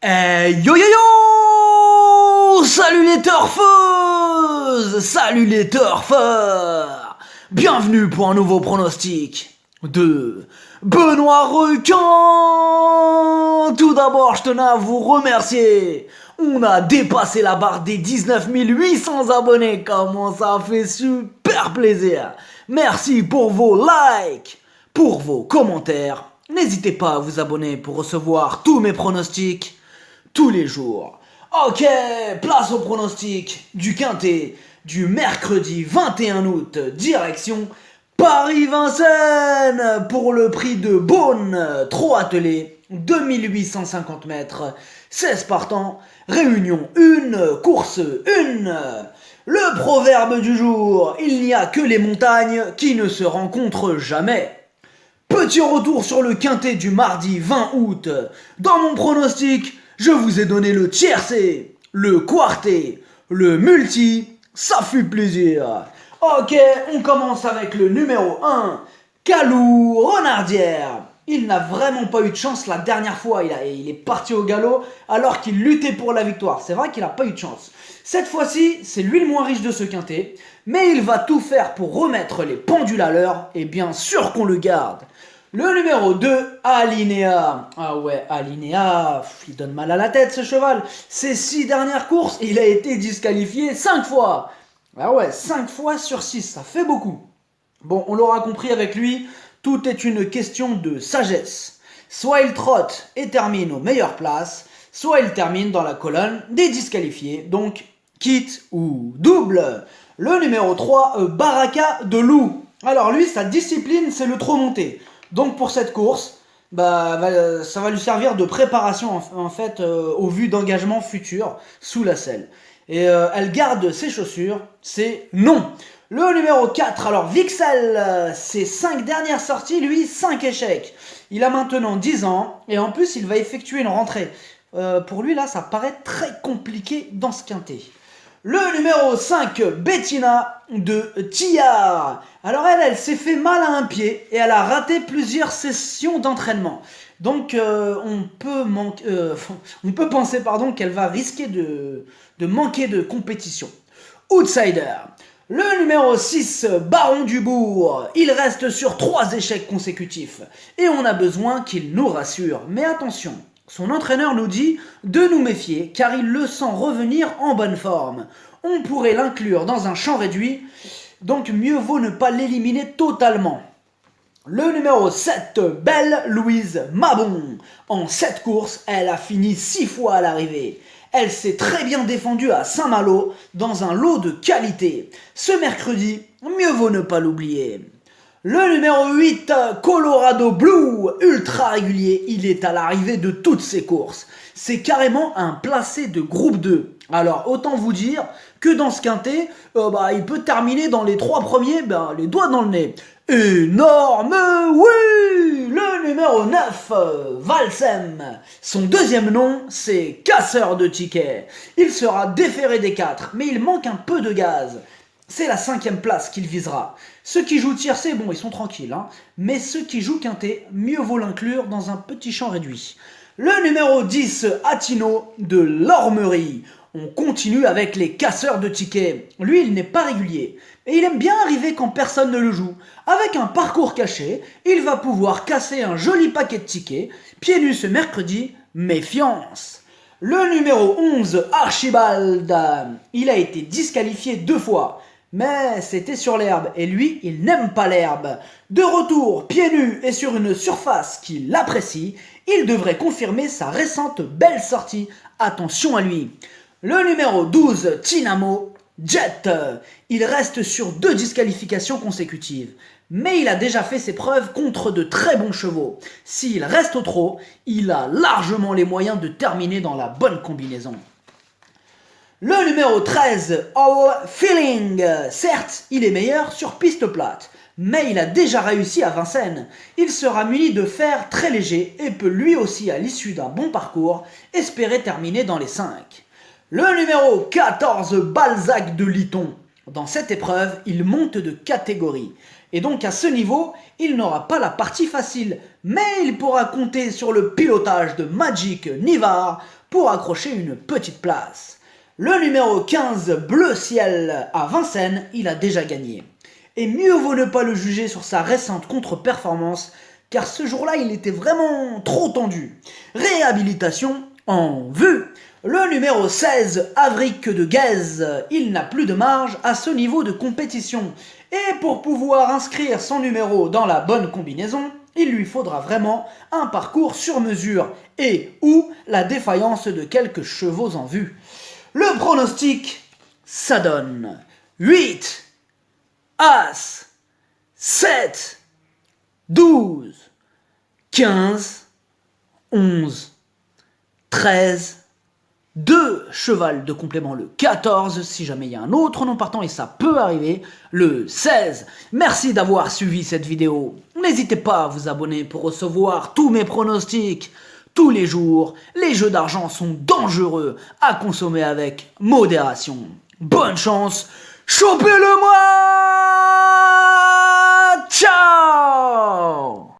Yo yo yo! Salut les turfeuses! Salut les turfeurs! Bienvenue pour un nouveau pronostic de Benoît Requin! Tout d'abord, je tenais à vous remercier. On a dépassé la barre des 19 800 abonnés. Comment ça fait super plaisir! Merci pour vos likes, pour vos commentaires. N'hésitez pas à vous abonner pour recevoir tous mes pronostics tous les jours. Ok, place au pronostic du Quintet du mercredi 21 août, direction Paris-Vincennes pour le prix de Beaune, trot attelé, 2850 mètres, 16 partants, réunion 1, course 1. Le proverbe du jour, il n'y a que les montagnes qui ne se rencontrent jamais. Petit retour sur le Quintet du mardi 20 août. Dans mon pronostic, je vous ai donné le tiercé, le quarté, le multi, ça fut plaisir. Ok, on commence avec le numéro 1, Calou Renardière. Il n'a vraiment pas eu de chance la dernière fois, il est parti au galop alors qu'il luttait pour la victoire. C'est vrai qu'il n'a pas eu de chance. Cette fois-ci, c'est lui le moins riche de ce quintet, mais il va tout faire pour remettre les pendules à l'heure et bien sûr qu'on le garde. Le numéro 2, Alinéa. Ah ouais, Alinéa, il donne mal à la tête ce cheval. Ses 6 dernières courses, il a été disqualifié 5 fois. Ah ouais, 5 fois sur 6, ça fait beaucoup. Bon, on l'aura compris avec lui, tout est une question de sagesse. Soit il trotte et termine aux meilleures places, soit il termine dans la colonne des disqualifiés, donc quitte ou double. Le numéro 3, Baraka de Loup. Alors lui, sa discipline, c'est le trot monté. Donc pour cette course, ça va lui servir de préparation en fait au vu d'engagement futur sous la selle. Et elle garde ses chaussures, c'est non. Le numéro 4, alors Vixel, ses 5 dernières sorties, lui, 5 échecs. Il a maintenant 10 ans et en plus il va effectuer une rentrée. Pour lui là, ça paraît très compliqué dans ce quintet. Le numéro 5, Bettina de Tillard. Alors elle s'est fait mal à un pied et elle a raté plusieurs sessions d'entraînement. Donc on peut penser qu'elle va risquer de manquer de compétition. Outsider. Le numéro 6, Baron Dubourg. Il reste sur 3 échecs consécutifs et on a besoin qu'il nous rassure. Mais attention, son entraîneur nous dit de nous méfier car il le sent revenir en bonne forme. On pourrait l'inclure dans un champ réduit, donc mieux vaut ne pas l'éliminer totalement. Le numéro 7, Belle Louise Mabon. En 7 courses, elle a fini 6 fois à l'arrivée. Elle s'est très bien défendue à Saint-Malo dans un lot de qualité. Ce mercredi, mieux vaut ne pas l'oublier. Le numéro 8, Colorado Blue, ultra régulier, il est à l'arrivée de toutes ses courses. C'est carrément un placé de groupe 2. Alors autant vous dire que dans ce quintet, il peut terminer dans les 3 premiers, les doigts dans le nez. Énorme, oui! Le numéro 9, Valsem. Son deuxième nom, c'est Casseur de tickets. Il sera déféré des 4, mais il manque un peu de gaz. C'est la 5e place qu'il visera. Ceux qui jouent tiercé, ils sont tranquilles, mais ceux qui jouent quintet, mieux vaut l'inclure dans un petit champ réduit. Le numéro 10, Attino de l'Ormerie. On continue avec les casseurs de tickets. Lui, il n'est pas régulier, et il aime bien arriver quand personne ne le joue. Avec un parcours caché, il va pouvoir casser un joli paquet de tickets. Pieds nus ce mercredi, méfiance. Le numéro 11, Archibald. Il a été disqualifié 2 fois. Mais c'était sur l'herbe, et lui, il n'aime pas l'herbe. De retour, pieds nus et sur une surface qu'il apprécie, il devrait confirmer sa récente belle sortie. Attention à lui. Le numéro 12, Tinamo Jet. Il reste sur 2 disqualifications consécutives. Mais il a déjà fait ses preuves contre de très bons chevaux. S'il reste au trot, il a largement les moyens de terminer dans la bonne combinaison. Le numéro 13, All Feeling. Certes, il est meilleur sur piste plate, mais il a déjà réussi à Vincennes. Il sera muni de fer très léger et peut lui aussi, à l'issue d'un bon parcours, espérer terminer dans les 5. Le numéro 14, Balzac de Liton. Dans cette épreuve, il monte de catégorie. Et donc à ce niveau, il n'aura pas la partie facile, mais il pourra compter sur le pilotage de Magic Nivard pour accrocher une petite place. Le numéro 15, Bleu Ciel, à Vincennes, il a déjà gagné. Et mieux vaut ne pas le juger sur sa récente contre-performance, car ce jour-là, il était vraiment trop tendu. Réhabilitation en vue. Le numéro 16, Avric de Guèze, il n'a plus de marge à ce niveau de compétition. Et pour pouvoir inscrire son numéro dans la bonne combinaison, il lui faudra vraiment un parcours sur mesure et ou la défaillance de quelques chevaux en vue. Le pronostic, ça donne 8, As, 7, 12, 15, 11, 13, 2 cheval de complément le 14, si jamais il y a un autre non partant et ça peut arriver, le 16. Merci d'avoir suivi cette vidéo. N'hésitez pas à vous abonner pour recevoir tous mes pronostics. Tous les jours, les jeux d'argent sont dangereux à consommer avec modération. Bonne chance, chopez-le-moi!